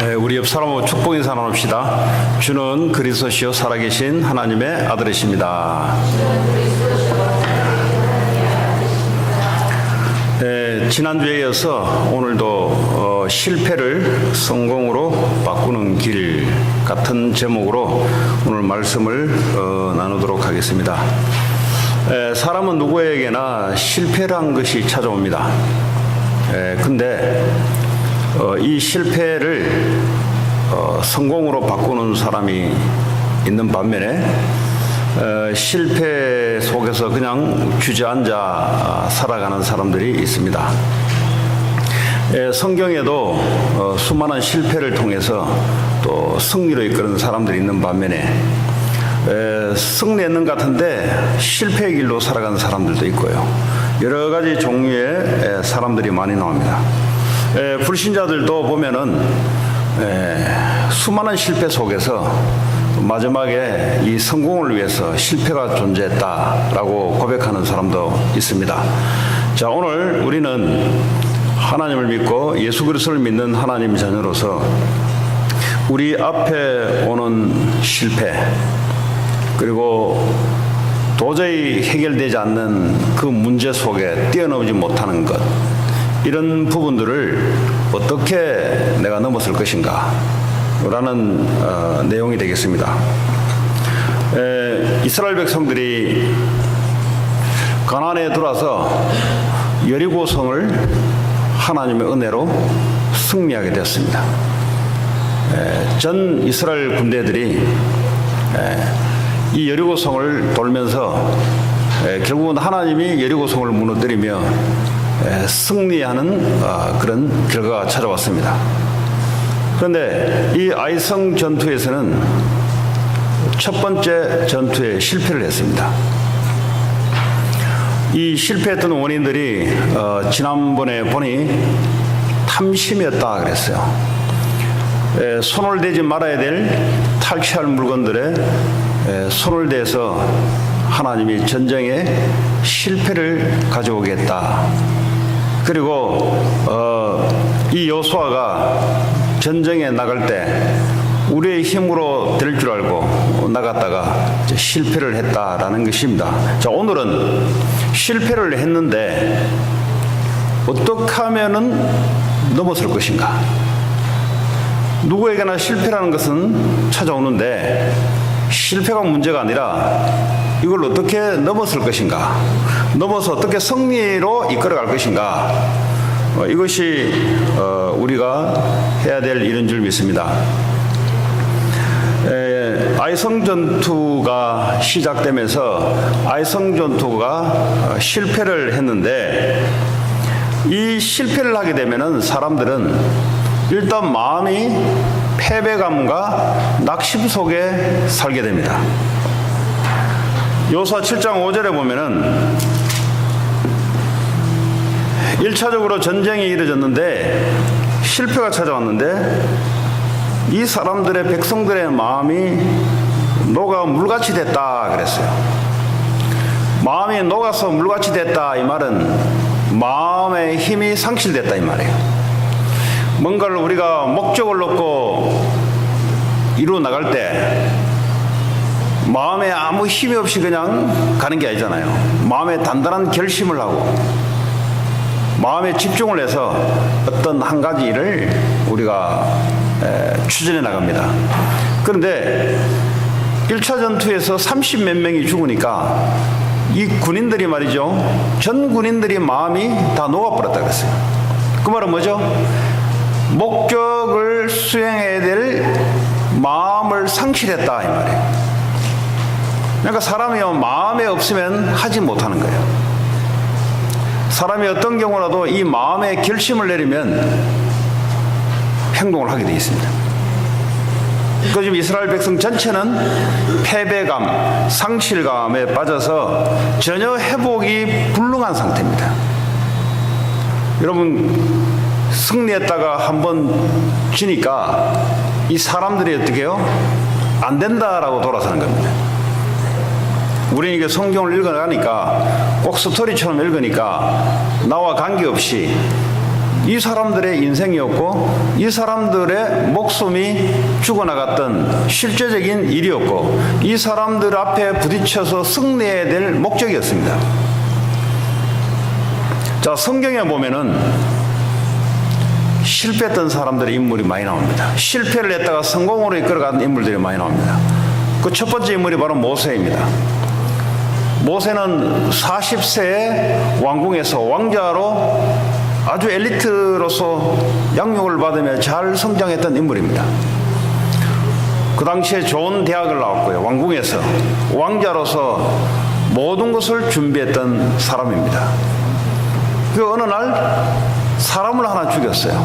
우리 옆 사람하고 축복 인사 나눕시다. 주는 그리스도시요 살아계신 하나님의 아들이십니다. 지난주에 이어서 오늘도 실패를 성공으로 바꾸는 길 같은 제목으로 오늘 말씀을 나누도록 하겠습니다. 사람은 누구에게나 실패란 것이 찾아옵니다. 근데 이 실패를 성공으로 바꾸는 사람이 있는 반면에 실패 속에서 그냥 주저앉아 살아가는 사람들이 있습니다. 성경에도 수많은 실패를 통해서 또 승리로 이끄는 사람들이 있는 반면에 승리했는 것 같은데 실패의 길로 살아가는 사람들도 있고요. 여러 가지 종류의 사람들이 많이 나옵니다. 불신자들도 보면은 수많은 실패 속에서 마지막에 이 성공을 위해서 실패가 존재했다라고 고백하는 사람도 있습니다. 자, 오늘 우리는 하나님을 믿고 예수 그리스도를 믿는 하나님 자녀로서 우리 앞에 오는 실패, 그리고 도저히 해결되지 않는 그 문제 속에 뛰어넘지 못하는 것, 이런 부분들을 어떻게 내가 넘어설 것인가 라는 내용이 되겠습니다. 이스라엘 백성들이 가나안에 들어와서 여리고성을 하나님의 은혜로 승리하게 되었습니다. 전 이스라엘 군대들이 이 여리고성을 돌면서 결국은 하나님이 여리고성을 무너뜨리며 승리하는 그런 결과가 찾아왔습니다. 그런데 이 아이성 전투에서는 첫 번째 전투에 실패를 했습니다. 이 실패했던 원인들이 지난번에 보니 탐심이었다 그랬어요. 손을 대지 말아야 될 탈취할 물건들에 손을 대서 하나님이 전쟁에 실패를 가져오겠다. 그리고 이 여호수아가 전쟁에 나갈 때 우리의 힘으로 될 줄 알고 나갔다가 실패를 했다라는 것입니다. 자, 오늘은 실패를 했는데 어떻게 하면은 넘어설 것인가? 누구에게나 실패라는 것은 찾아오는데 실패가 문제가 아니라 이걸 어떻게 넘어설 것인가, 넘어서 어떻게 승리로 이끌어갈 것인가, 이것이 우리가 해야 될 일인 줄 믿습니다. 아이성 전투가 시작되면서 아이성 전투가 실패를 했는데, 이 실패를 하게 되면은 사람들은 일단 마음이 패배감과 낙심 속에 살게 됩니다. 여호수아 7장 5절에 보면은 1차적으로 전쟁이 이루어졌는데 실패가 찾아왔는데 이 사람들의 백성들의 마음이 녹아 물같이 됐다 그랬어요. 마음이 녹아서 물같이 됐다, 이 말은 마음의 힘이 상실됐다 이 말이에요. 뭔가를 우리가 목적을 놓고 이루어 나갈 때 마음에 아무 힘이 없이 그냥 가는 게 아니잖아요. 마음에 단단한 결심을 하고 마음에 집중을 해서 어떤 한 가지 일을 우리가 추진해 나갑니다. 그런데 1차 전투에서 30몇 명이 죽으니까 이 군인들이 말이죠, 전 군인들이 마음이 다 녹아버렸다 그랬어요. 그 말은 뭐죠? 목적을 수행해야 될 마음을 상실했다 이 말이에요. 그러니까 사람이 마음에 없으면 하지 못하는 거예요. 사람이 어떤 경우라도 이 마음에 결심을 내리면 행동을 하게 되어 있습니다. 그 지금 이스라엘 백성 전체는 패배감, 상실감에 빠져서 전혀 회복이 불능한 상태입니다. 여러분, 승리했다가 한번 지니까 이 사람들이 어떻게 해요? 안 된다라고 돌아서는 겁니다. 우리는 이게 성경을 읽어가니까 꼭 스토리처럼 읽으니까 나와 관계없이 이 사람들의 인생이었고 이 사람들의 목숨이 죽어나갔던 실제적인 일이었고 이 사람들 앞에 부딪혀서 승리해야 될 목적이었습니다. 자, 성경에 보면은 실패했던 사람들의 인물이 많이 나옵니다. 실패를 했다가 성공으로 이끌어가는 인물들이 많이 나옵니다. 그 첫 번째 인물이 바로 모세입니다. 모세는 40세에 왕궁에서 왕자로 아주 엘리트로서 양육을 받으며 잘 성장했던 인물입니다. 그 당시에 좋은 대학을 나왔고요. 왕궁에서 왕자로서 모든 것을 준비했던 사람입니다. 그 어느 날 사람을 하나 죽였어요.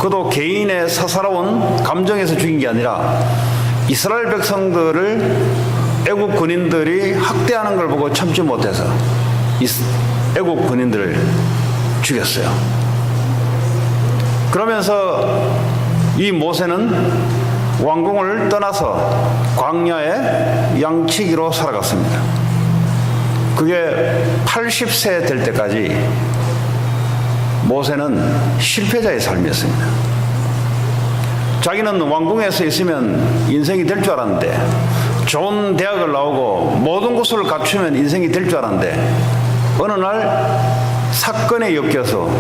그도 개인의 사사로운 감정에서 죽인 게 아니라 이스라엘 백성들을 애국 군인들이 학대하는 걸 보고 참지 못해서 애국 군인들을 죽였어요. 그러면서 이 모세는 왕궁을 떠나서 광야의 양치기로 살아갔습니다. 그게 80세 될 때까지 모세는 실패자의 삶이었습니다. 자기는 왕궁에서 있으면 인생이 될 줄 알았는데, 좋은 대학을 나오고 모든 것을 갖추면 인생이 될 줄 알았는데, 어느 날 사건에 엮여서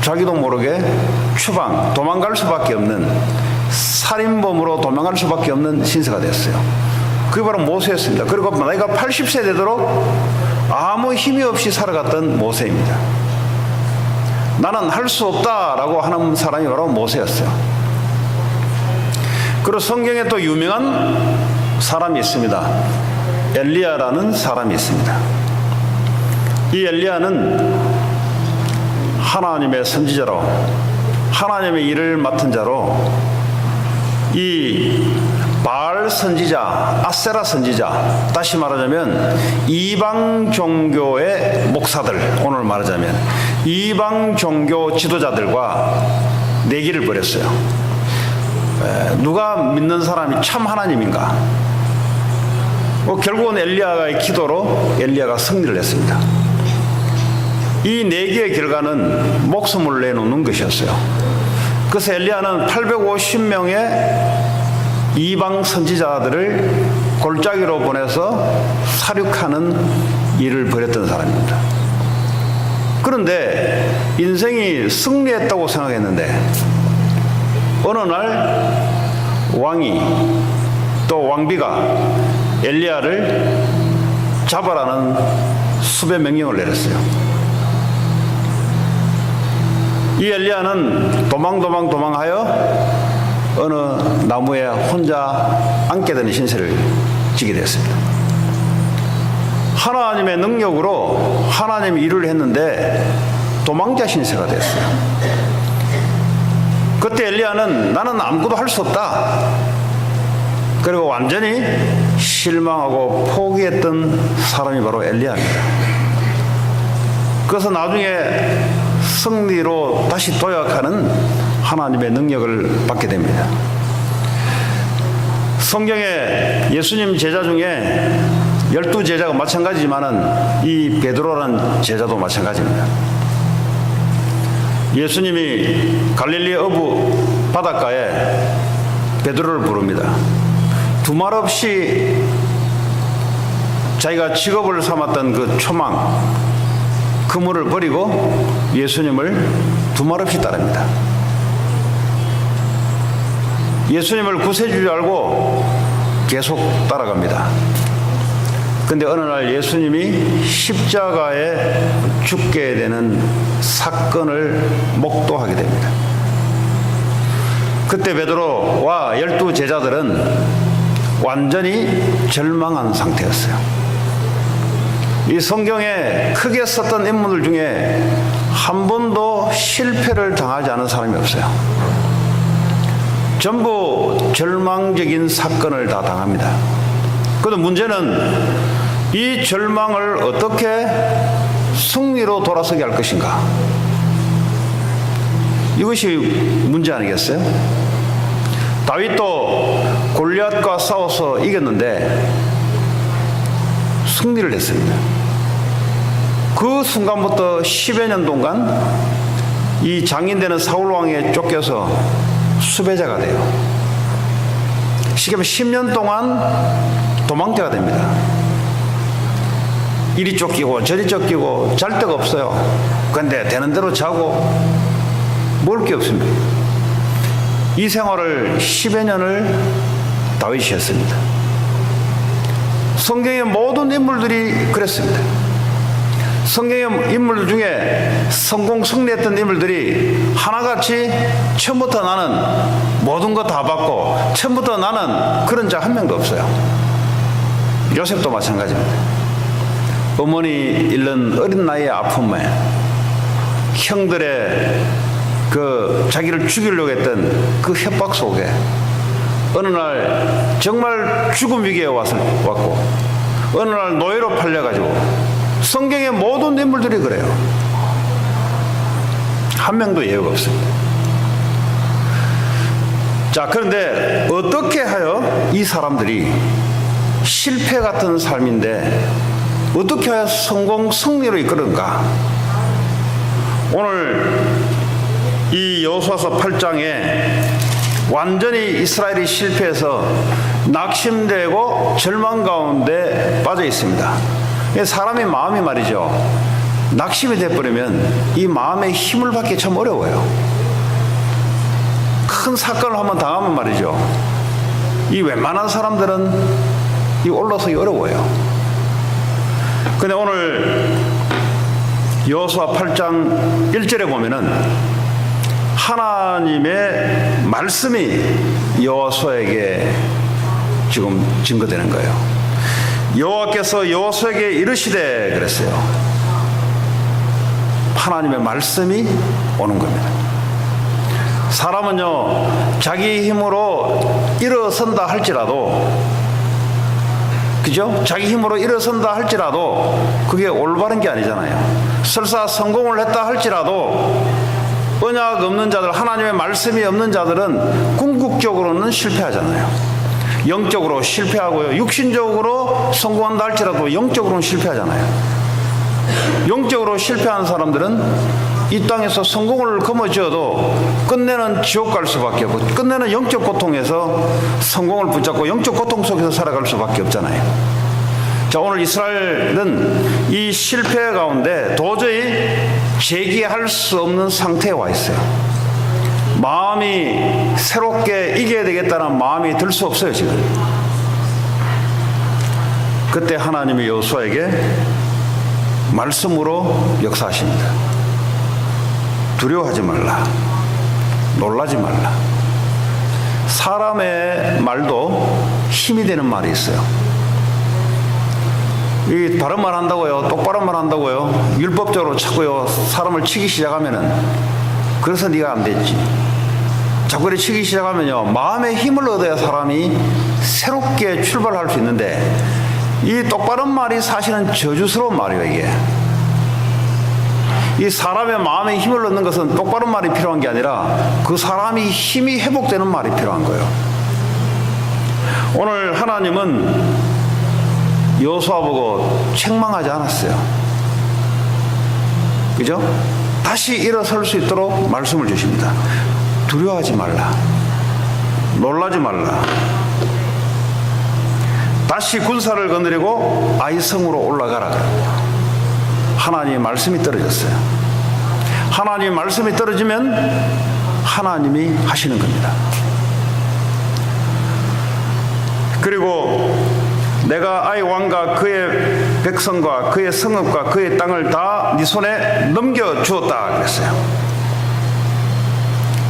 자기도 모르게 도망갈 수밖에 없는, 살인범으로 도망갈 수밖에 없는 신세가 됐어요. 그게 바로 모세였습니다. 그리고 나이가 80세 되도록 아무 힘이 없이 살아갔던 모세입니다. 나는 할 수 없다라고 하는 사람이 바로 모세였어요. 그리고 성경에 또 유명한 사람이 있습니다. 엘리야라는 사람이 있습니다. 이 엘리야는 하나님의 선지자로, 하나님의 일을 맡은 자로, 이 바알 선지자, 아세라 선지자, 다시 말하자면 이방 종교의 목사들, 오늘 말하자면 이방 종교 지도자들과 내기를 벌였어요. 누가 믿는 사람이 참 하나님인가? 결국은 엘리야의 기도로 엘리야가 승리를 했습니다. 이 내기의 결과는 목숨을 내놓는 것이었어요. 그래서 엘리야는 850명의 이방 선지자들을 골짜기로 보내서 사륙하는 일을 벌였던 사람입니다. 그런데 인생이 승리했다고 생각했는데 어느 날 왕이, 또 왕비가 엘리야를 잡아라는 수배 명령을 내렸어요. 이 엘리야는 도망하여 어느 나무에 혼자 앉게 되는 신세를 지게 됐습니다. 하나님의 능력으로 하나님이 일을 했는데 도망자 신세가 됐어요. 그때 엘리야는 나는 아무것도 할 수 없다. 그리고 완전히 실망하고 포기했던 사람이 바로 엘리야입니다. 그래서 나중에 승리로 다시 도약하는 하나님의 능력을 받게 됩니다. 성경에 예수님 제자 중에 12제자가 마찬가지지만은 이 베드로라는 제자도 마찬가지입니다. 예수님이 갈릴리 어부 바닷가에 베드로를 부릅니다. 두말 없이 자기가 직업을 삼았던 그 초망, 그물을 버리고 예수님을 두말 없이 따릅니다. 예수님을 구세주인 줄 알고 계속 따라갑니다. 근데 어느 날 예수님이 십자가에 죽게 되는 사건을 목도하게 됩니다. 그때 베드로와 12제자들은 완전히 절망한 상태였어요. 이 성경에 크게 썼던 인물들 중에 한 번도 실패를 당하지 않은 사람이 없어요. 전부 절망적인 사건을 다 당합니다. 그런데 문제는 이 절망을 어떻게 승리로 돌아서게 할 것인가? 이것이 문제 아니겠어요? 다윗도 골리앗과 싸워서 이겼는데 승리를 했습니다. 그 순간부터 10여 년 동안 이 장인되는 사울 왕에 쫓겨서 수배자가 돼요. 쉽게 말하면 10년 동안 도망자가 됩니다. 이리 쫓기고 저리 쫓기고 잘 데가 없어요. 그런데 되는 대로 자고 먹을 게 없습니다. 이 생활을 10여 년을 다윗이 했습니다. 성경의 모든 인물들이 그랬습니다. 성경의 인물들 중에 성공 승리했던 인물들이 하나같이 처음부터 나는 모든 거 다 받고 처음부터 나는 그런 자 한 명도 없어요. 요셉도 마찬가지입니다. 어머니 잃는 어린 나이의 아픔에 형들의 자기를 죽이려고 했던 그 협박 속에 어느 날 정말 죽음 위기에 왔고 어느 날 노예로 팔려가지고 성경의 모든 인물들이 그래요. 한 명도 예외가 없습니다. 자, 그런데 어떻게 하여 이 사람들이 실패 같은 삶인데 어떻게 하여 성공 승리로 이끄는가? 오늘 이 여호수아서 8장에 완전히 이스라엘이 실패해서 낙심되고 절망 가운데 빠져 있습니다. 사람의 마음이 말이죠, 낙심이 돼버리면 이 마음의 힘을 받기 참 어려워요. 큰 사건을 한번 당하면 말이죠, 이 웬만한 사람들은 이 올라서기 어려워요. 근데 오늘 여호수아 8장 1절에 보면은 하나님의 말씀이 여호수아에게 지금 증거되는 거예요. 여호와께서 여호수아에게 이르시되 그랬어요. 하나님의 말씀이 오는 겁니다. 사람은요, 자기 힘으로 일어선다 할지라도, 그죠? 자기 힘으로 일어선다 할지라도 그게 올바른 게 아니잖아요. 설사 성공을 했다 할지라도 언약 없는 자들, 하나님의 말씀이 없는 자들은 궁극적으로는 실패하잖아요. 영적으로 실패하고요, 육신적으로 성공한다 할지라도 영적으로는 실패하잖아요. 영적으로 실패한 사람들은 이 땅에서 성공을 거머쥐어도 끝내는 지옥 갈 수밖에 없고, 끝내는 영적 고통에서 성공을 붙잡고 영적 고통 속에서 살아갈 수밖에 없잖아요. 자, 오늘 이스라엘은 이 실패 가운데 도저히 재기할 수 없는 상태에 와 있어요. 마음이 새롭게 이겨야 되겠다는 마음이 들 수 없어요, 지금. 그때 하나님이 여호수아에게 말씀으로 역사하십니다. 두려워하지 말라. 놀라지 말라. 사람의 말도 힘이 되는 말이 있어요. 이 바른 말 한다고요, 똑바른 말 한다고요, 율법적으로 자꾸요 사람을 치기 시작하면은, 그래서 네가 안 됐지. 자꾸 이렇게 치기 시작하면요, 마음의 힘을 얻어야 사람이 새롭게 출발할 수 있는데, 이 똑바른 말이 사실은 저주스러운 말이에요. 이게 이 사람의 마음의 힘을 얻는 것은 똑바른 말이 필요한 게 아니라 그 사람이 힘이 회복되는 말이 필요한 거예요. 오늘 하나님은 여호수아 보고 책망하지 않았어요. 그죠? 다시 일어설 수 있도록 말씀을 주십니다. 두려워하지 말라. 놀라지 말라. 다시 군사를 거느리고 아이성으로 올라가라. 하나님의 말씀이 떨어졌어요. 하나님의 말씀이 떨어지면 하나님이 하시는 겁니다. 그리고 내가 아이 왕과 그의 백성과 그의 성읍과 그의 땅을 다 네 손에 넘겨주었다 그랬어요.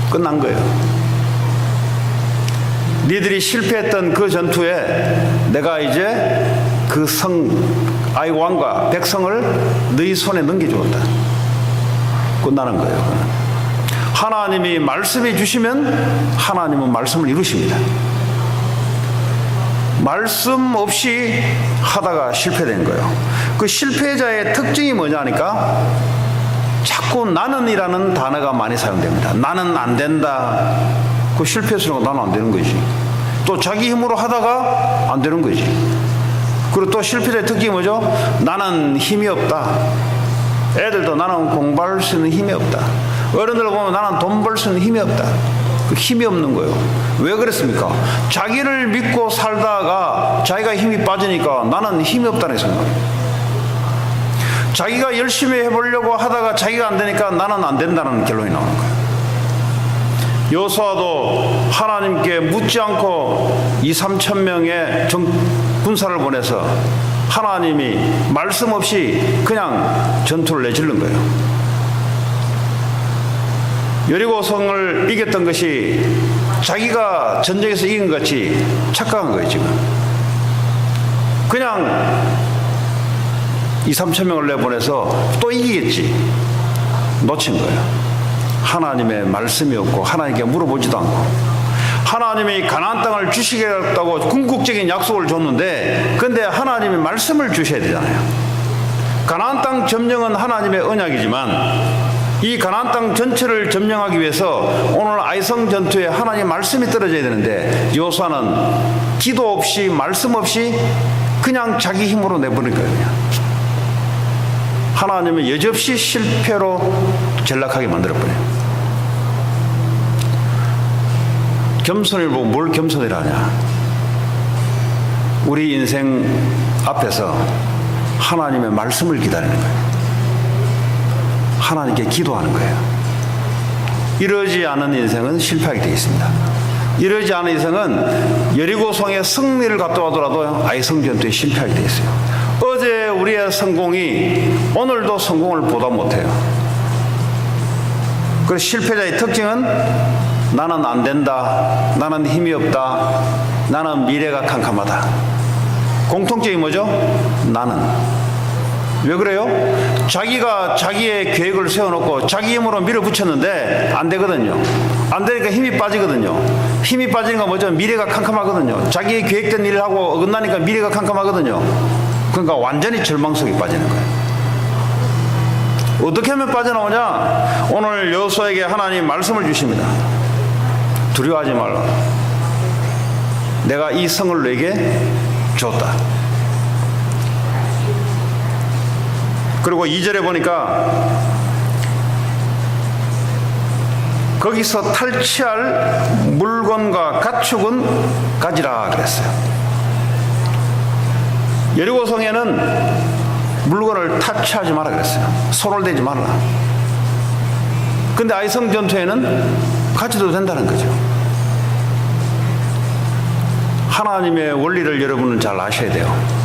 끝난 거예요. 니들이 실패했던 그 전투에 내가 이제 그 아이 왕과 백성을 너희 손에 넘겨주었다. 끝나는 거예요. 하나님이 말씀해 주시면 하나님은 말씀을 이루십니다. 말씀 없이 하다가 실패된 거예요. 그 실패자의 특징이 뭐냐니까 자꾸 나는이라는 단어가 많이 사용됩니다. 나는 안 된다. 그 실패했으니까 나는 안 되는 거지. 또 자기 힘으로 하다가 안 되는 거지. 그리고 또 실패자의 특징이 뭐죠? 나는 힘이 없다. 애들도 나는 공부할 수 있는 힘이 없다. 어른들 보면 나는 돈 벌 수는 힘이 없다. 그 힘이 없는 거예요. 왜 그랬습니까? 자기를 믿고 살다가 자기가 힘이 빠지니까 나는 힘이 없다는 생각이에요. 자기가 열심히 해보려고 하다가 자기가 안 되니까 나는 안 된다는 결론이 나오는 거예요. 여호수아도 하나님께 묻지 않고 2-3천 명의 군사를 보내서 하나님이 말씀 없이 그냥 전투를 내질른 거예요. 여리고성을 이겼던 것이 자기가 전쟁에서 이긴 것 같이 착각한 거예요. 지금 그냥 2-3천 명을 내보내서 또 이기겠지 놓친 거예요. 하나님의 말씀이 없고 하나님께 물어보지도 않고, 하나님이 가나안 땅을 주시겠다고 궁극적인 약속을 줬는데 근데 하나님이 말씀을 주셔야 되잖아요. 가나안 땅 점령은 하나님의 언약이지만 이 가나안 땅 전체를 점령하기 위해서 오늘 아이성 전투에 하나님의 말씀이 떨어져야 되는데 여호수아는 기도 없이 말씀 없이 그냥 자기 힘으로 내버린 거예요. 그냥. 하나님은 여지없이 실패로 전락하게 만들어버려요. 겸손을 보고 뭘 겸손이라 하냐. 우리 인생 앞에서 하나님의 말씀을 기다리는 거예요. 하나님께 기도하는 거예요. 이러지 않은 인생은 실패하게 되어 있습니다. 이러지 않은 인생은 여리고성의 승리를 갖다오더라도 아이성 전투에 실패하게 되어 있어요. 어제 우리의 성공이 오늘도 성공을 보다 못해요. 그래서 실패자의 특징은 나는 안 된다, 나는 힘이 없다, 나는 미래가 캄캄하다. 공통점이 뭐죠? 나는. 왜 그래요? 자기가 자기의 계획을 세워놓고 자기 힘으로 밀어붙였는데 안 되거든요. 안 되니까 힘이 빠지거든요. 힘이 빠지니까 뭐죠? 미래가 캄캄하거든요. 자기의 계획된 일을 하고 어긋나니까 미래가 캄캄하거든요. 그러니까 완전히 절망 속에 빠지는 거예요. 어떻게 하면 빠져나오냐? 오늘 여호수아에게 하나님 말씀을 주십니다. 두려워하지 말라. 내가 이 성을 너에게 줬다. 그리고 2절에 보니까 거기서 탈취할 물건과 가축은 가지라 그랬어요. 여리고성에는 물건을 탈취하지 마라 그랬어요. 손을 대지 말라. 근데 아이성 전투에는 가져도 된다는 거죠. 하나님의 원리를 여러분은 잘 아셔야 돼요.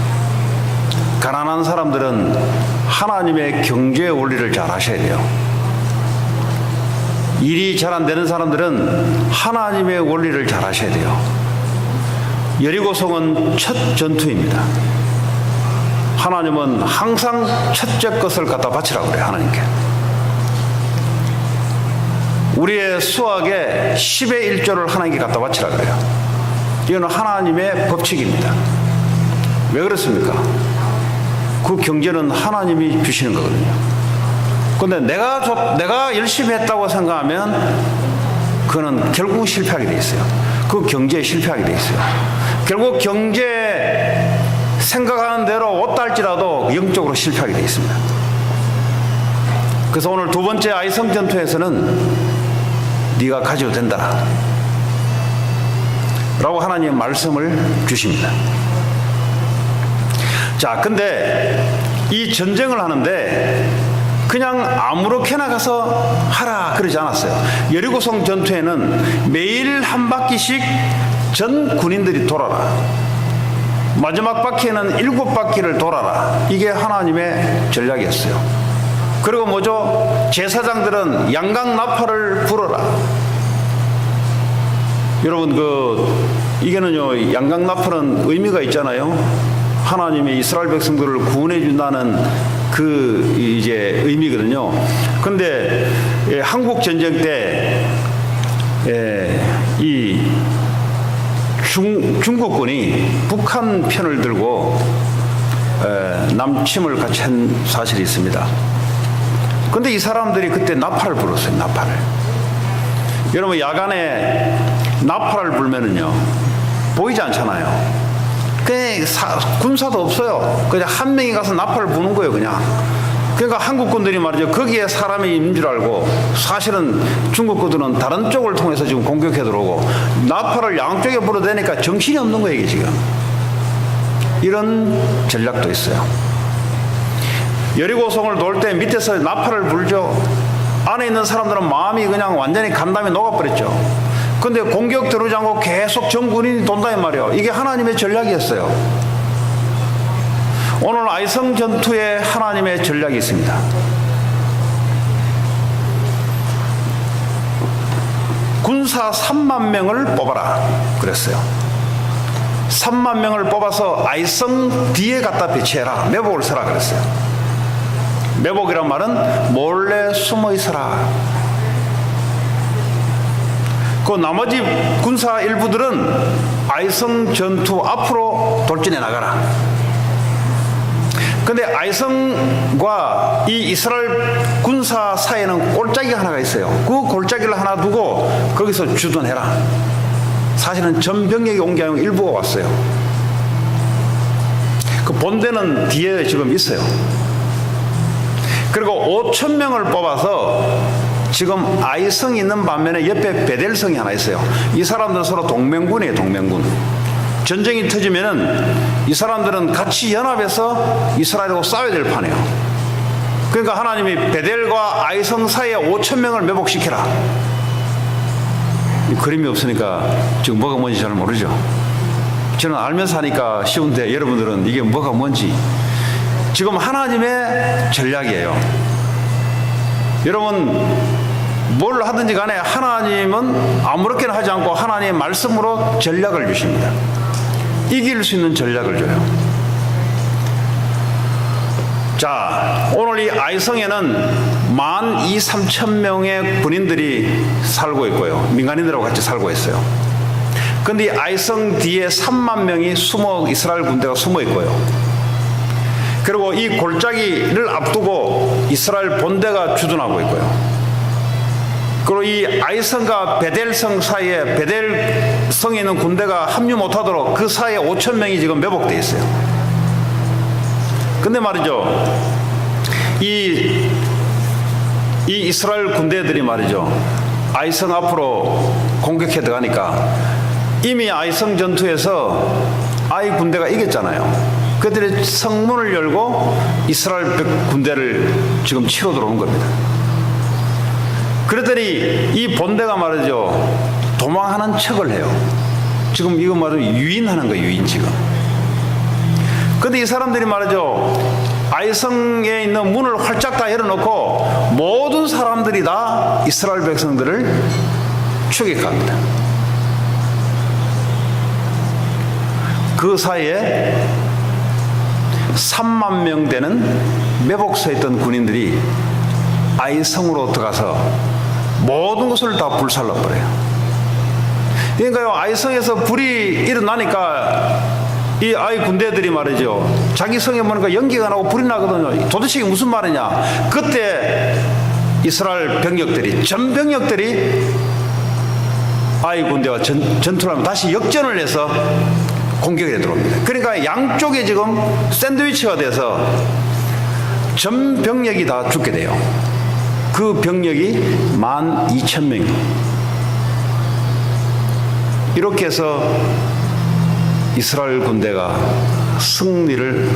가난한 사람들은 하나님의 경제의 원리를 잘 아셔야 돼요. 일이 잘 안 되는 사람들은 하나님의 원리를 잘 아셔야 돼요. 여리고성은 첫 전투입니다. 하나님은 항상 첫째 것을 갖다 바치라고 그래요. 하나님께. 우리의 수학의 10의 1조를 하나님께 갖다 바치라고 그래요. 이거는 하나님의 법칙입니다. 왜 그렇습니까? 그 경제는 하나님이 주시는 거거든요. 그런데 내가 열심히 했다고 생각하면 그거는 결국 실패하게 돼 있어요. 그 경제에 실패하게 돼 있어요. 결국 경제 생각하는 대로 왔다 할지라도 영적으로 실패하게 돼 있습니다. 그래서 오늘 두 번째 아이성 전투에서는 네가 가져도 된다 라고 하나님 말씀을 주십니다. 자, 근데 이 전쟁을 하는데 그냥 아무렇게나 가서 하라 그러지 않았어요. 여리고성 전투에는 매일 한 바퀴씩 전 군인들이 돌아라. 마지막 바퀴에는 7바퀴를 돌아라. 이게 하나님의 전략이었어요. 그리고 뭐죠? 제사장들은 양각 나팔을 불어라. 여러분 이게는요, 양각 나팔은 의미가 있잖아요. 하나님이 이스라엘 백성들을 구원해 준다는 그 이제 의미거든요. 근데 한국 전쟁 때 이 중국군이 북한 편을 들고 남침을 같이 한 사실이 있습니다. 근데 이 사람들이 그때 나팔을 불었어요. 나팔을. 여러분 야간에 나팔을 불면은요 보이지 않잖아요. 그냥 군사도 없어요. 그냥 한 명이 가서 나팔을 부는 거예요. 그냥 그러니까 한국군들이 말이죠, 거기에 사람이 있는 줄 알고 사실은 중국군들은 다른 쪽을 통해서 지금 공격해 들어오고 나팔을 양쪽에 불어대니까 정신이 없는 거예요, 이게 지금. 이런 전략도 있어요. 여리고성을 돌 때 밑에서 나팔을 불죠. 안에 있는 사람들은 마음이 그냥 완전히 간담이 녹아버렸죠. 근데 공격 들어오지 않고 계속 정군인이 돈다 이 말이에요. 이게 하나님의 전략이었어요. 오늘 아이성 전투에 하나님의 전략이 있습니다. 군사 3만 명을 뽑아라 그랬어요. 3만 명을 뽑아서 아이성 뒤에 갖다 배치해라. 매복을 서라 그랬어요. 매복이란 말은 몰래 숨어 있어라. 그 나머지 군사 일부들은 아이성 전투 앞으로 돌진해 나가라. 근데 아이성과 이 이스라엘 군사 사이에는 골짜기가 하나가 있어요. 그 골짜기를 하나 두고 거기서 주둔해라. 사실은 전 병력이 온 게 아니고 일부가 왔어요. 그 본대는 뒤에 지금 있어요. 그리고 5,000명을 뽑아서 지금 아이성이 있는 반면에 옆에 베델성이 하나 있어요. 이 사람들은 서로 동맹군이에요, 동맹군. 전쟁이 터지면은 이 사람들은 같이 연합해서 이스라엘하고 싸워야 될 판이에요. 그러니까 하나님이 베델과 아이성 사이에 5,000명을 매복시켜라. 이 그림이 없으니까 지금 뭐가 뭔지 잘 모르죠. 저는 알면서 하니까 쉬운데 여러분들은 이게 뭐가 뭔지. 지금 하나님의 전략이에요. 여러분 뭘 하든지 간에 하나님은 아무렇게나 하지 않고 하나님의 말씀으로 전략을 주십니다. 이길 수 있는 전략을 줘요. 자, 오늘 이 아이성에는 12,300명의 군인들이 살고 있고요. 민간인들하고 같이 살고 있어요. 근데 이 아이성 뒤에 3만 명이 이스라엘 군대가 숨어 있고요. 그리고 이 골짜기를 앞두고 이스라엘 본대가 주둔하고 있고요. 그리고 이 아이성과 베델성 사이에 베델성에 있는 군대가 합류 못하도록 그 사이에 5,000명이 지금 매복되어 있어요. 근데 말이죠, 이 이스라엘 군대들이 말이죠, 아이성 앞으로 공격해 들어가니까 이미 아이성 전투에서 아이 군대가 이겼잖아요. 그들이 성문을 열고 이스라엘 군대를 지금 치러 들어온 겁니다. 그랬더니 이 본대가 말이죠, 도망하는 척을 해요. 지금 이거 말이죠, 유인하는 거예요, 유인 지금. 근데 이 사람들이 말이죠, 아이성에 있는 문을 활짝 다 열어놓고 모든 사람들이 다 이스라엘 백성들을 추격합니다. 그 사이에 3만 명 되는 매복서에 있던 군인들이 아이성으로 들어가서 모든 것을 다 불살라버려요. 그러니까요, 아이성에서 불이 일어나니까 이 아이 군대들이 말이죠, 자기 성에 보니까 연기가 나고 불이 나거든요. 도대체 이게 무슨 말이냐. 그때 이스라엘 병력들이, 전 병력들이 아이 군대와 전투를 하면 다시 역전을 해서 공격에 들어옵니다. 그러니까 양쪽에 지금 샌드위치가 돼서 전 병력이 다 죽게 돼요. 그 병력이 12,000명. 이렇게 해서 이스라엘 군대가 승리를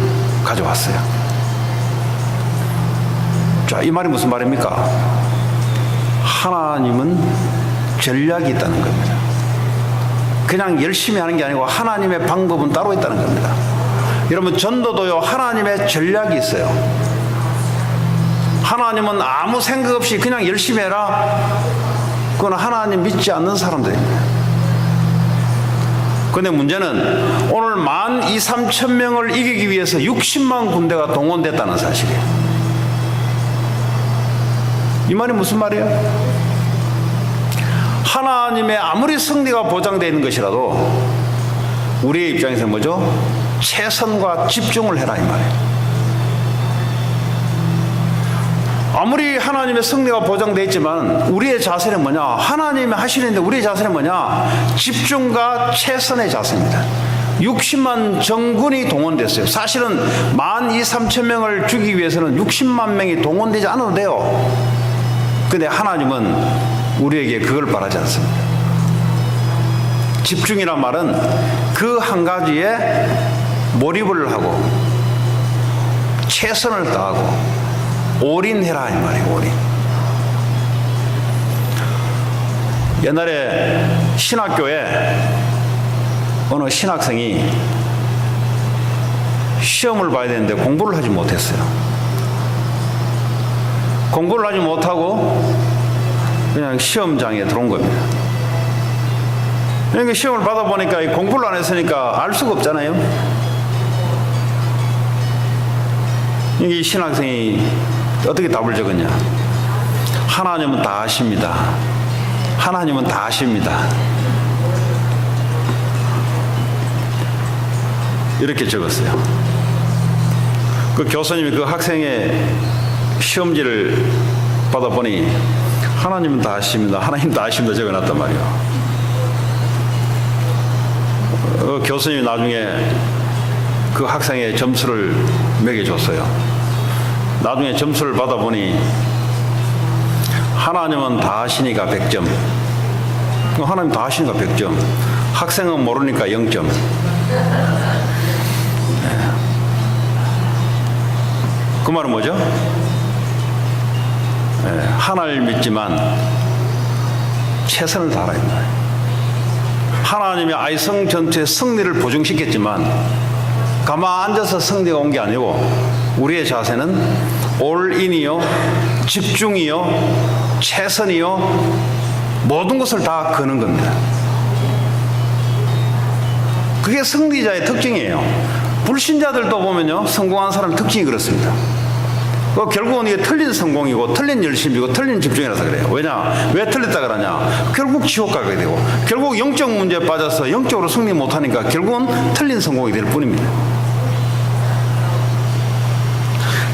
가져왔어요. 자, 이 말이 무슨 말입니까? 하나님은 전략이 있다는 겁니다. 그냥 열심히 하는 게 아니고 하나님의 방법은 따로 있다는 겁니다. 여러분, 전도도요, 하나님의 전략이 있어요. 하나님은 아무 생각 없이 그냥 열심히 해라. 그건 하나님 믿지 않는 사람들입니다. 그런데 문제는 오늘 12,300명을 이기기 위해서 60만 군대가 동원됐다는 사실이에요. 이 말이 무슨 말이에요? 하나님의 아무리 승리가 보장되어 있는 것이라도 우리의 입장에서는 뭐죠? 최선과 집중을 해라 이 말이에요. 아무리 하나님의 승리가 보장되어 있지만 우리의 자세는 뭐냐? 하나님이 하시는데 우리의 자세는 뭐냐? 집중과 최선의 자세입니다. 60만 정군이 동원됐어요. 사실은 12,3,000명을 죽이기 위해서는 60만 명이 동원되지 않아도 돼요. 근데 하나님은 우리에게 그걸 바라지 않습니다. 집중이란 말은 그 한 가지에 몰입을 하고 최선을 다하고 올인해라 이 말이에요. 올인. 옛날에 신학교에 어느 신학생이 시험을 봐야 되는데 공부를 하지 못했어요. 공부를 하지 못하고 그냥 시험장에 들어온 겁니다. 그러니까 시험을 받아보니까 공부를 안 했으니까 알 수가 없잖아요. 이 신학생이 어떻게 답을 적었냐. 하나님은 다 아십니다. 하나님은 다 아십니다. 이렇게 적었어요. 그 교수님이 그 학생의 시험지를 받아보니 하나님은 다 아십니다. 하나님 다 아십니다. 적어놨단 말이에요. 교수님이 나중에 그 학생의 점수를 매겨줬어요. 나중에 점수를 받아보니 하나님은 다 아시니까 100점. 하나님 다 아시니까 100점. 학생은 모르니까 0점. 그 말은 뭐죠? 하나님을 믿지만 최선을 다하라. 하나님이 아이성 전투의 승리를 보증시켰지만 가만 앉아서 승리가 온 게 아니고 우리의 자세는 올인이요, 집중이요, 최선이요, 모든 것을 다 거는 겁니다. 그게 승리자의 특징이에요. 불신자들도 보면요, 성공한 사람의 특징이 그렇습니다. 결국은 이게 틀린 성공이고 틀린 열심이고 틀린 집중이라서 그래요. 왜냐? 왜 틀렸다 그러냐? 결국 지옥 가게 되고 결국 영적 문제에 빠져서 영적으로 승리 못하니까 결국은 틀린 성공이 될 뿐입니다.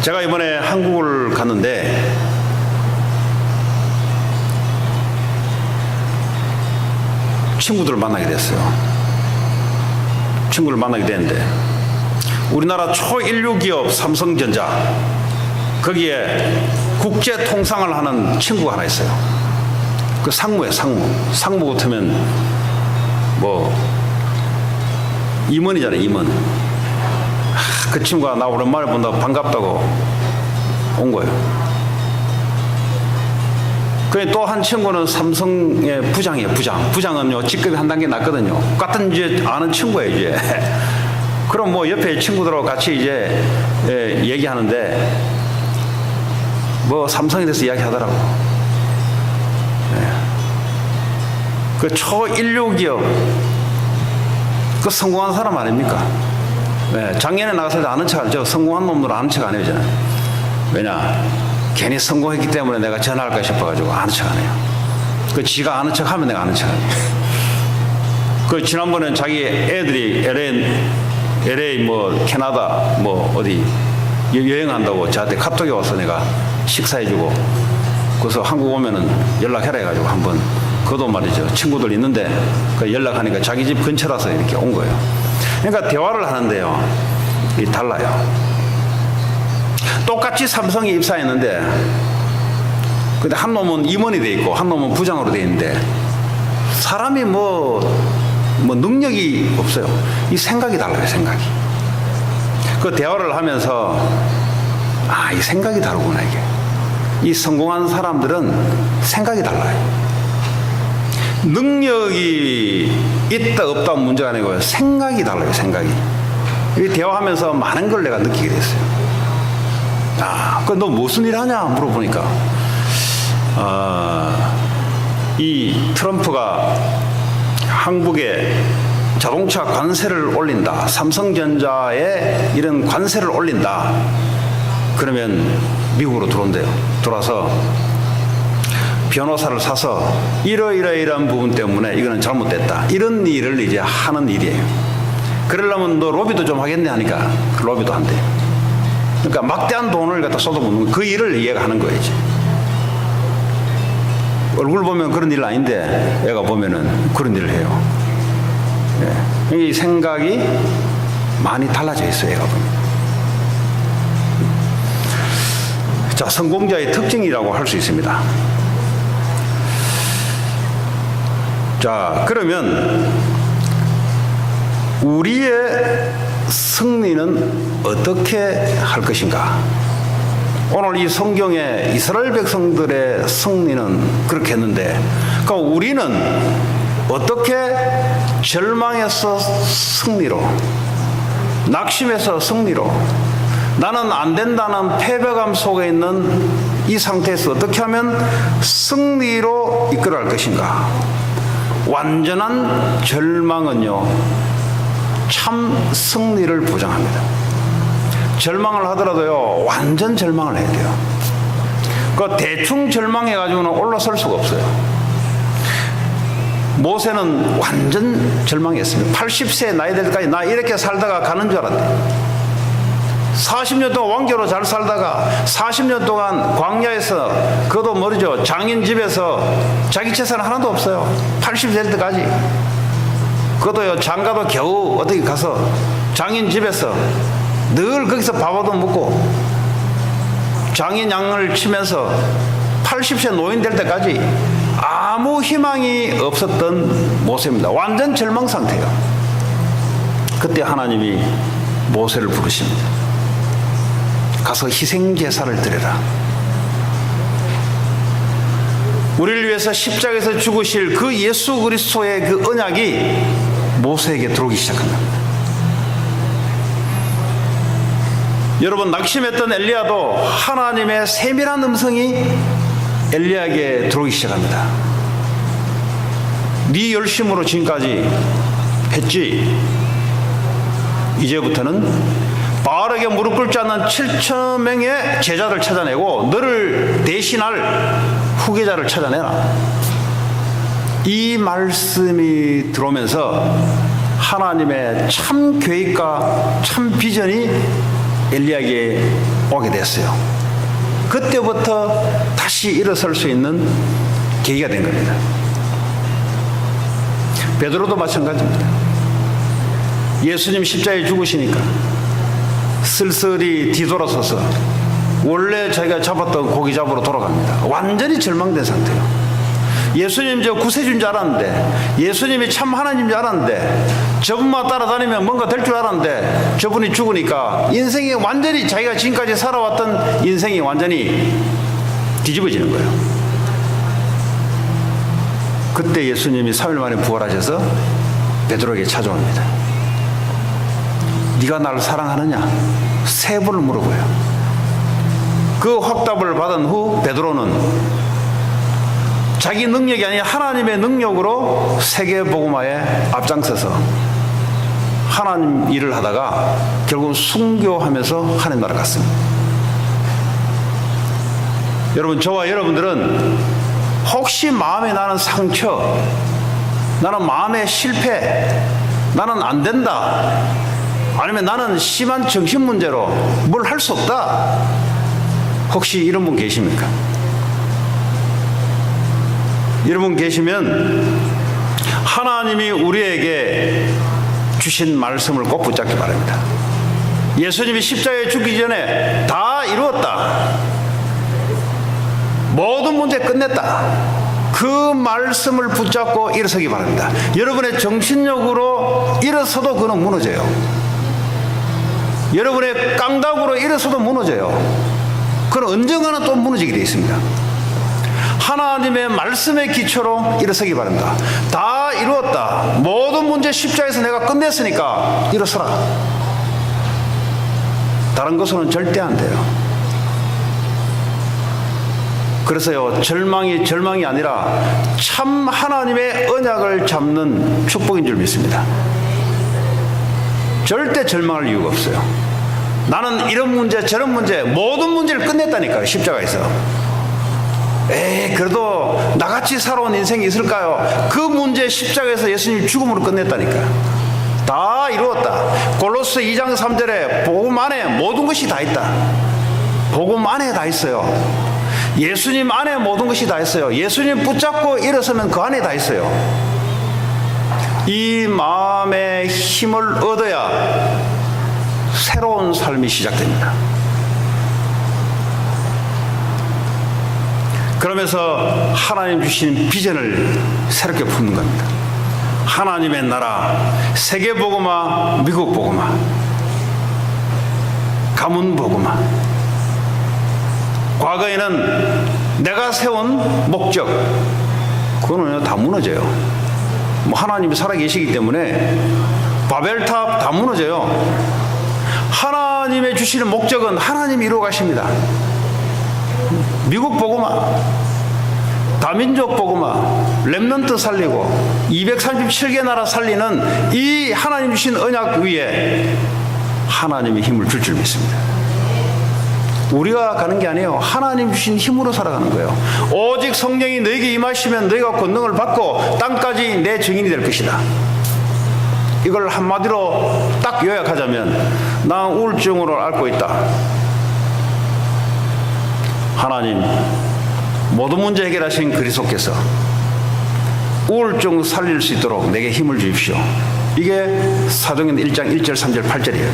제가 이번에 한국을 갔는데 친구들을 만나게 됐어요. 친구를 만나게 됐는데 우리나라 초인류 기업 삼성전자 거기에 국제 통상을 하는 친구가 하나 있어요. 그 상무예요. 상무 같으면 뭐 임원이잖아요. 임원. 그 친구가 나 오랜만에 본다고 반갑다고 온 거예요. 그 또 한 친구는 삼성의 부장이에요. 부장은요 직급이 한 단계 낮거든요. 같은 이제 아는 친구예요. 이제 그럼 뭐 옆에 친구들하고 같이 이제 얘기하는데 뭐 삼성에 대해서 이야기하더라고. 그 초인류 기업 그 성공한 사람 아닙니까? 작년에 나가서 아는 척, 저 성공한 놈들 아는 척 안 해요. 왜냐? 괜히 성공했기 때문에 내가 전화할까 싶어가지고 아는 척 안 해요. 그 지가 아는 척 하면 내가 아는 척 안 해요. 그 지난번에 자기 애들이 LA 뭐 캐나다 뭐 어디 여행한다고 저한테 카톡이 와서 내가 식사해주고 그래서 한국 오면은 연락해라 해가지고 한번 그도 말이죠. 친구들 있는데 그 연락하니까 자기 집 근처라서 이렇게 온 거예요. 그러니까 대화를 하는데요. 이 달라요. 똑같이 삼성에 입사했는데 근데 한 놈은 임원이 돼 있고 한 놈은 부장으로 돼 있는데 사람이 뭐 능력이 없어요. 이 생각이 달라요. 생각이. 그 대화를 하면서 이 생각이 다르구나 이게. 이 성공한 사람들은 생각이 달라요. 능력이 있다 없다 문제가 아니고요. 생각이 달라요. 생각이. 이 대화하면서 많은 걸 내가 느끼게 됐어요. 너 무슨 일 하냐 물어보니까 이 트럼프가 한국에 자동차 관세를 올린다. 삼성전자에 이런 관세를 올린다. 그러면 미국으로 들어온대요. 들어와서 변호사를 사서 이러이러이러한 부분 때문에 이거는 잘못됐다. 이런 일을 이제 하는 일이에요. 그러려면 너 로비도 좀 하겠네 하니까 그 로비도 한대. 그러니까 막대한 돈을 갖다 쏟아붓는 그 일을 얘가 하는 거예요. 이제. 얼굴 보면 그런 일 아닌데 애가 보면은 그런 일을 해요. 예. 이 생각이 많이 달라져 있어요. 얘가 보면. 자, 성공자의 특징이라고 할 수 있습니다. 자, 그러면 우리의 승리는 어떻게 할 것인가? 오늘 이 성경에 이스라엘 백성들의 승리는 그렇게 했는데, 그러니까 우리는 어떻게 절망에서 승리로, 낙심에서 승리로, 나는 안 된다는 패배감 속에 있는 이 상태에서 어떻게 하면 승리로 이끌어갈 것인가? 완전한 절망은요, 참 승리를 보장합니다. 절망을 하더라도요, 완전 절망을 해야 돼요. 그 대충 절망해가지고는 올라설 수가 없어요. 모세는 완전 절망했습니다. 80세 나이 될 때까지 나 이렇게 살다가 가는 줄 알았대. 40년 동안 왕조로 잘 살다가 40년 동안 광야에서, 그것도 모르죠, 장인 집에서 자기 재산 하나도 없어요. 80 될 때까지. 그것도요, 장가도 겨우 어떻게 가서 장인 집에서 늘 거기서 밥 얻어 먹고 장인 양을 치면서 80세 노인 될 때까지 아무 희망이 없었던 모세입니다. 완전 절망 상태예요. 그때 하나님이 모세를 부르십니다. 가서 희생제사를 드려라. 우리를 위해서 십자가에서 죽으실 그 예수 그리스도의 그 언약이 모세에게 들어오기 시작합니다. 여러분, 낙심했던 엘리야도 하나님의 세밀한 음성이 엘리야에게 들어오기 시작합니다. 네 열심으로 지금까지 했지. 이제부터는 바알에게 무릎 꿇지 않는 7,000명의 제자를 찾아내고 너를 대신할 후계자를 찾아내라. 이 말씀이 들어오면서 하나님의 참 계획과 참 비전이 엘리야에게 오게 됐어요. 그때부터 다시 일어설 수 있는 계기가 된 겁니다. 베드로도 마찬가지입니다. 예수님 십자가에 죽으시니까 쓸쓸히 뒤돌아서서 원래 자기가 잡았던 고기 잡으러 돌아갑니다. 완전히 절망된 상태예요. 예수님 저 구세주인 줄 알았는데, 예수님이 참 하나님인 줄 알았는데, 저분만 따라다니면 뭔가 될 줄 알았는데 저분이 죽으니까 인생이 완전히, 자기가 지금까지 살아왔던 인생이 완전히 뒤집어지는 거예요. 그때 예수님이 3일 만에 부활하셔서 베드로에게 찾아옵니다. 네가 나를 사랑하느냐? 세 번을 물어봐요. 그 확답을 받은 후 베드로는 자기 능력이 아닌 하나님의 능력으로 세계복음화에 앞장서서 하나님 일을 하다가 결국 순교하면서 하나님 나라 갔습니다. 여러분, 저와 여러분들은 혹시 마음에 나는 상처, 나는 마음의 실패, 나는 안 된다, 아니면 나는 심한 정신문제로 뭘 할 수 없다, 혹시 이런 분 계십니까? 여러분 계시면 하나님이 우리에게 주신 말씀을 꼭 붙잡기 바랍니다. 예수님이 십자가에 죽기 전에 다 이루었다, 모든 문제 끝냈다, 그 말씀을 붙잡고 일어서기 바랍니다. 여러분의 정신력으로 일어서도 그는 무너져요. 여러분의 깡다구로 일어서도 무너져요. 그는 언젠가는 또 무너지게 되어 있습니다. 하나님의 말씀의 기초로 일어서기 바랍니다. 다 이루었다, 모든 문제 십자가에서 내가 끝냈으니까 일어서라. 다른 것으로는 절대 안 돼요. 그래서요, 절망이 아니라 참 하나님의 언약을 잡는 축복인 줄 믿습니다. 절대 절망할 이유가 없어요. 나는 이런 문제 저런 문제 모든 문제를 끝냈다니까요, 십자가에서. 그래도 나같이 살아온 인생이 있을까요? 그 문제 십자가에서 예수님이 죽음으로 끝냈다니까요. 다 이루었다. 골로새 2장 3절에 복음 안에 모든 것이 다 있다. 복음 안에 다 있어요. 예수님 안에 모든 것이 다 있어요. 예수님 붙잡고 일어서면 그 안에 다 있어요. 이 마음의 힘을 얻어야 새로운 삶이 시작됩니다. 그러면서 하나님 주신 비전을 새롭게 품는 겁니다. 하나님의 나라, 세계복음화, 미국복음화, 가문복음화. 과거에는 내가 세운 목적, 그거는 다 무너져요. 하나님이 살아계시기 때문에 바벨탑 다 무너져요. 하나님의 주시는 목적은 하나님이 이루어 가십니다. 미국 복음화, 다민족 복음화, 렘넌트 살리고 237개 나라 살리는 이 하나님 주신 언약 위에 하나님의 힘을 줄 줄 믿습니다. 우리가 가는 게 아니에요. 하나님 주신 힘으로 살아가는 거예요. 오직 성령이 너에게 임하시면 너희가 권능을 받고 땅까지 내 증인이 될 것이다. 이걸 한마디로 딱 요약하자면, 나 우울증으로 앓고 있다. 하나님, 모든 문제 해결하신 그리스도께서 우울증 살릴 수 있도록 내게 힘을 주십시오. 이게 사도행전 1장 1절 3절 8절이에요.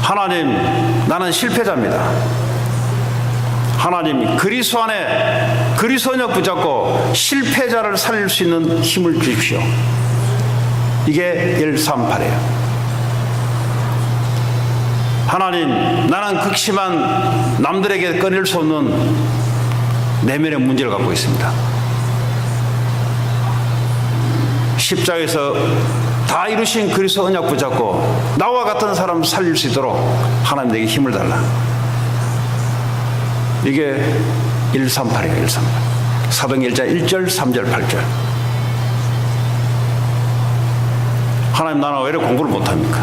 하나님, 나는 실패자입니다. 하나님, 그리스도 안에 그리스도 언약 붙잡고 실패자를 살릴 수 있는 힘을 주십시오. 이게 138이에요. 하나님, 나는 극심한 남들에게 꺼낼 수 없는 내면의 문제를 갖고 있습니다. 십자가에서 다 이루신 그리스도 언약 붙잡고 나와 같은 사람 살릴 수 있도록 하나님 내게 힘을 달라. 이게 138이에요. 138. 사도행전 1장 1절 3절 8절. 하나님, 나는 왜 이렇게 공부를 못합니까?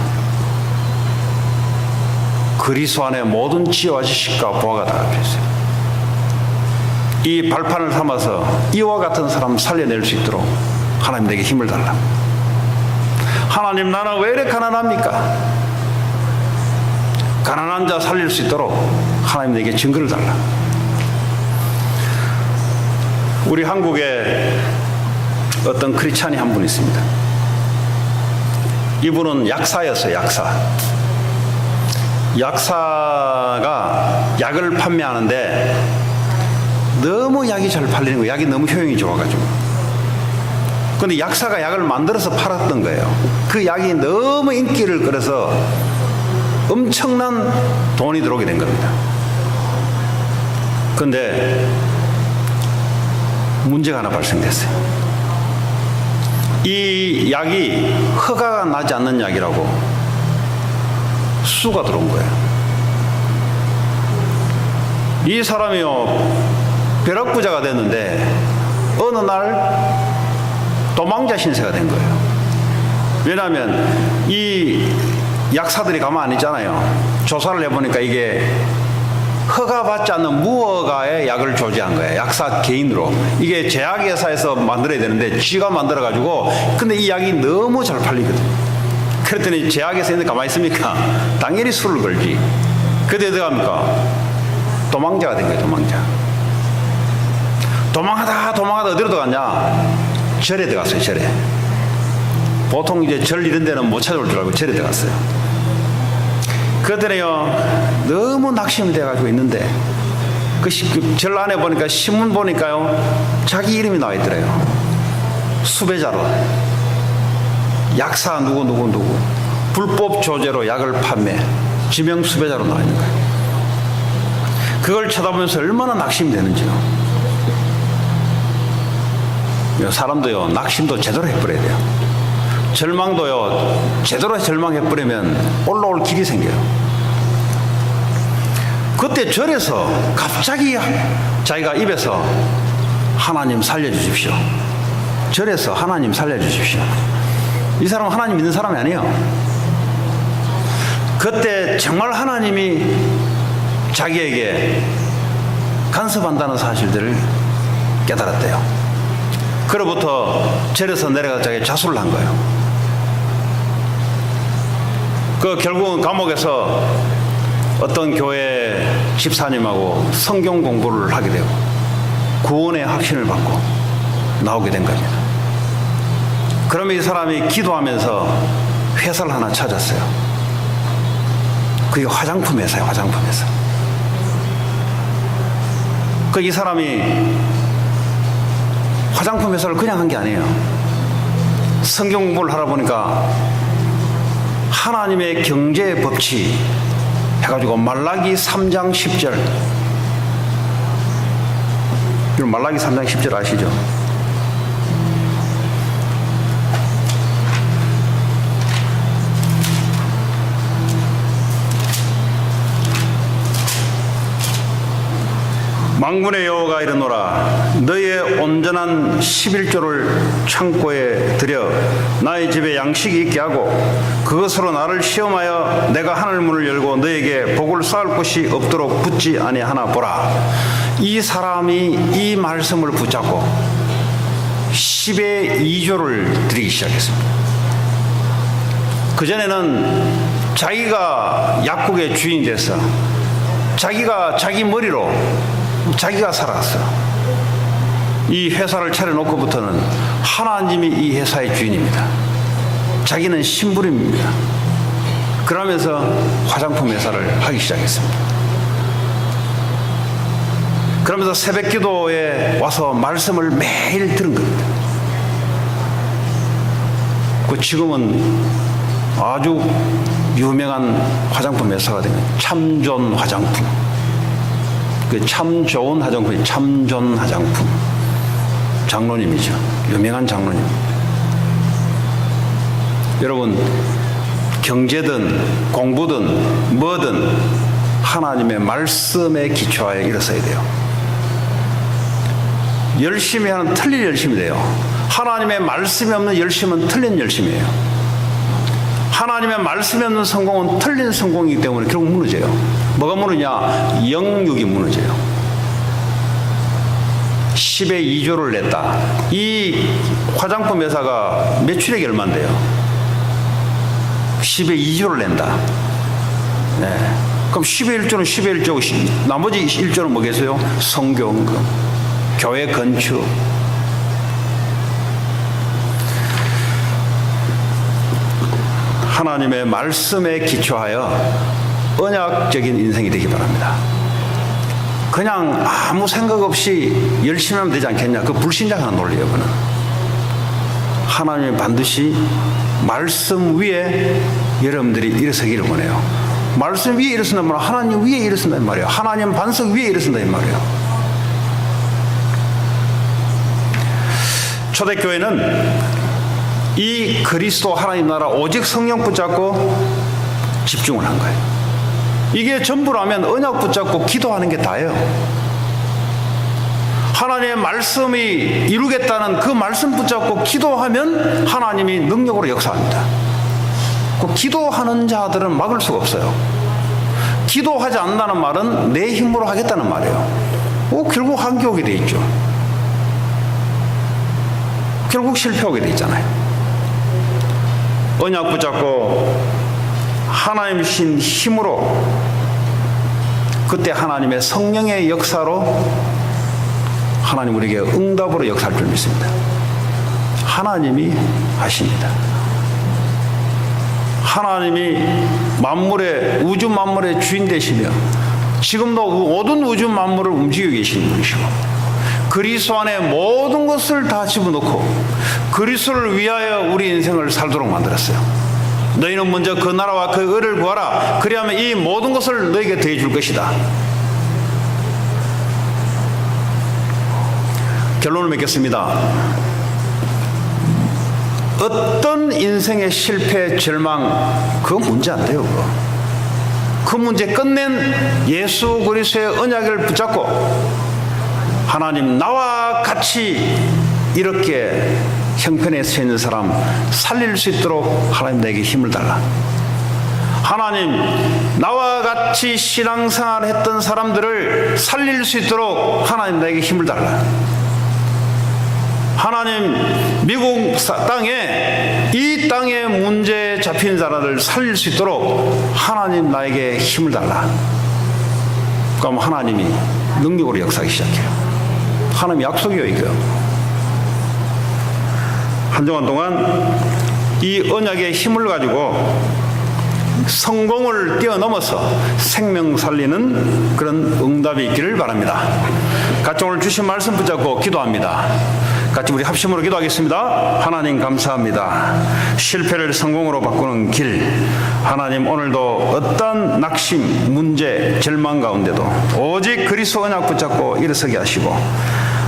그리스도 안에 모든 지혜와 지식과 보화가 다 앞에 있어요. 이 발판을 삼아서 이와 같은 사람 살려낼 수 있도록 하나님 내게 힘을 달라. 하나님, 나는 왜 이렇게 가난합니까? 가난한 자 살릴 수 있도록 하나님 내게 증거를 달라. 우리 한국에 어떤 크리스찬이 한 분 있습니다. 이분은 약사였어요. 약사가 약을 판매하는데 너무 약이 잘 팔리는 거예요. 약이 너무 효용이 좋아가지고. 근데 약사가 약을 만들어서 팔았던 거예요. 그 약이 너무 인기를 끌어서 엄청난 돈이 들어오게 된 겁니다. 근데 문제가 하나 발생됐어요. 이 약이 허가가 나지 않는 약이라고 수가 들어온 거예요. 이 사람이요, 벼락부자가 됐는데 어느 날 도망자 신세가 된 거예요. 왜냐하면 이 약사들이 가만 안 있잖아요. 조사를 해보니까 이게 허가받지 않는 무허가의 약을 조제한 거예요. 약사 개인으로. 이게 제약회사에서 만들어야 되는데 쥐가 만들어가지고, 근데 이 약이 너무 잘 팔리거든요. 그랬더니 제약회사에 가만히 있습니까? 당연히 술을 걸지. 그때 어디 갑니까? 도망자가 된 거예요. 도망하다 어디로 들어갔냐? 절에 들어갔어요. 절에. 보통 이제 절 이런 데는 못 찾아올 줄 알고 절에 들어갔어요. 그때는요, 너무 낙심이 돼가지고 있는데 그 절 안에 보니까, 신문 보니까요, 자기 이름이 나와 있더래요. 수배자로, 약사 누구 불법 조제로 약을 판매, 지명 수배자로 나와 있는 거예요. 그걸 쳐다보면서 얼마나 낙심이 되는지요. 사람도요, 낙심도 제대로 해버려야 돼요. 절망도요, 제대로 절망해버리면 올라올 길이 생겨요. 그때 절에서 갑자기 자기가 입에서 하나님 살려주십시오. 절에서 하나님 살려주십시오. 이 사람은 하나님 믿는 사람이 아니에요. 그때 정말 하나님이 자기에게 간섭한다는 사실들을 깨달았대요. 그로부터 절에서 내려가서 자기 자수를 한 거예요. 결국은 감옥에서 어떤 교회 집사님하고 성경 공부를 하게 되고 구원의 확신을 받고 나오게 된 겁니다. 그러면 이 사람이 기도하면서 회사를 하나 찾았어요. 그게 화장품 회사예요. 화장품 회사. 이 사람이 화장품 회사를 그냥 한 게 아니에요. 성경 공부를 하다 보니까 하나님의 경제의 법칙 해가지고 말라기 3장 10절, 말라기 3장 10절 아시죠? 만군의 여호와가 이르노라. 너의 온전한 11조를 창고에 들여 나의 집에 양식이 있게 하고 그것으로 나를 시험하여 내가 하늘 문을 열고 너에게 복을 쌓을 곳이 없도록 붙지 아니하나 보라. 이 사람이 이 말씀을 붙잡고 10의 2조를 드리기 시작했습니다. 그전에는 자기가 약국의 주인이 돼서 자기가 자기 머리로 자기가 살았어. 이 회사를 차려놓고부터는 하나님이 이 회사의 주인입니다. 자기는 심부름입니다. 그러면서 화장품 회사를 하기 시작했습니다. 그러면서 새벽 기도에 와서 말씀을 매일 들은 겁니다. 지금은 아주 유명한 화장품 회사가 되면 참존 화장품, 참 좋은 화장품이 참존 화장품 장로님이죠. 유명한 장로님. 여러분, 경제든 공부든 뭐든 하나님의 말씀에 기초하여 일어서야 돼요. 열심히 하는 틀린 열심이 돼요. 하나님의 말씀이 없는 열심은 틀린 열심이에요. 하나님의 말씀이 없는 성공은 틀린 성공이기 때문에 결국 무너져요. 뭐가 무너지냐? 영육이 무너져요. 10의 2조를 냈다. 이 화장품 회사가 매출액이 얼마인데요? 10의 2조를 낸다. 네. 그럼 10의 1조는 10의 1조, 나머지 1조는 뭐겠어요? 선교헌금, 교회 건축. 하나님의 말씀에 기초하여 언약적인 인생이 되기 바랍니다. 그냥 아무 생각 없이 열심히 하면 되지 않겠냐? 그 불신자가 논리예요. 그는 하나님이 반드시 말씀 위에 여러분들이 일어서기를 원해요. 말씀 위에 일어선단 말이에요. 하나님 위에 일어선단 말이에요. 하나님 반석 위에 일어선단 말이에요. 초대교회는 이 그리스도 하나님 나라 오직 성령 붙잡고 집중을 한 거예요. 이게 전부라면 언약 붙잡고 기도하는 게 다예요. 하나님의 말씀이 이루겠다는 그 말씀 붙잡고 기도하면 하나님이 능력으로 역사합니다. 그 기도하는 자들은 막을 수가 없어요. 기도하지 않는다는 말은 내 힘으로 하겠다는 말이에요. 결국 한계오게 돼 있죠. 결국 실패하게 돼 있잖아요. 언약 붙잡고 하나님 신 힘으로 그때 하나님의 성령의 역사로 하나님 우리에게 응답으로 역사할 줄 믿습니다. 하나님이 하십니다. 하나님이 만물의 우주 만물의 주인 되시며 지금도 모든 우주 만물을 움직이고 계시는 분이시고 그리스도 안에 모든 것을 다 집어넣고 그리스도를 위하여 우리 인생을 살도록 만들었어요. 너희는 먼저 그 나라와 그 의를 구하라. 그리하면 이 모든 것을 너에게 더해 줄 것이다. 결론을 맺겠습니다. 어떤 인생의 실패, 절망 그거 문제 안 돼요. 그 문제 끝낸 예수 그리스도의 언약을 붙잡고 하나님 나와 같이 이렇게 형편에 서 있는 사람 살릴 수 있도록 하나님 내게 힘을 달라. 하나님 나와 같이 신앙생활 했던 사람들을 살릴 수 있도록 하나님 나에게 힘을 달라. 하나님 미국 땅에 이 땅에 문제에 잡힌 사람을 살릴 수 있도록 하나님 나에게 힘을 달라. 그럼 하나님이 능력으로 역사하기 시작해요. 하나님 약속이요 이거요. 한 주간 동안 이 언약의 힘을 가지고 성공을 뛰어넘어서 생명 살리는 그런 응답이 있기를 바랍니다. 같이 오늘 주신 말씀 붙잡고 기도합니다. 같이 우리 합심으로 기도하겠습니다. 하나님 감사합니다. 실패를 성공으로 바꾸는 길, 하나님 오늘도 어떤 낙심, 문제, 절망 가운데도 오직 그리스도 언약 붙잡고 일어서게 하시고,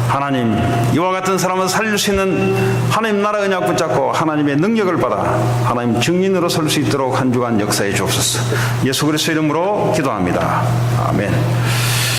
하나님 이와 같은 사람을 살릴 수 있는 하나님 나라 언약 붙잡고 하나님의 능력을 받아 하나님 증인으로 설 수 있도록 한 주간 역사해 주옵소서. 예수 그리스도 이름으로 기도합니다. 아멘.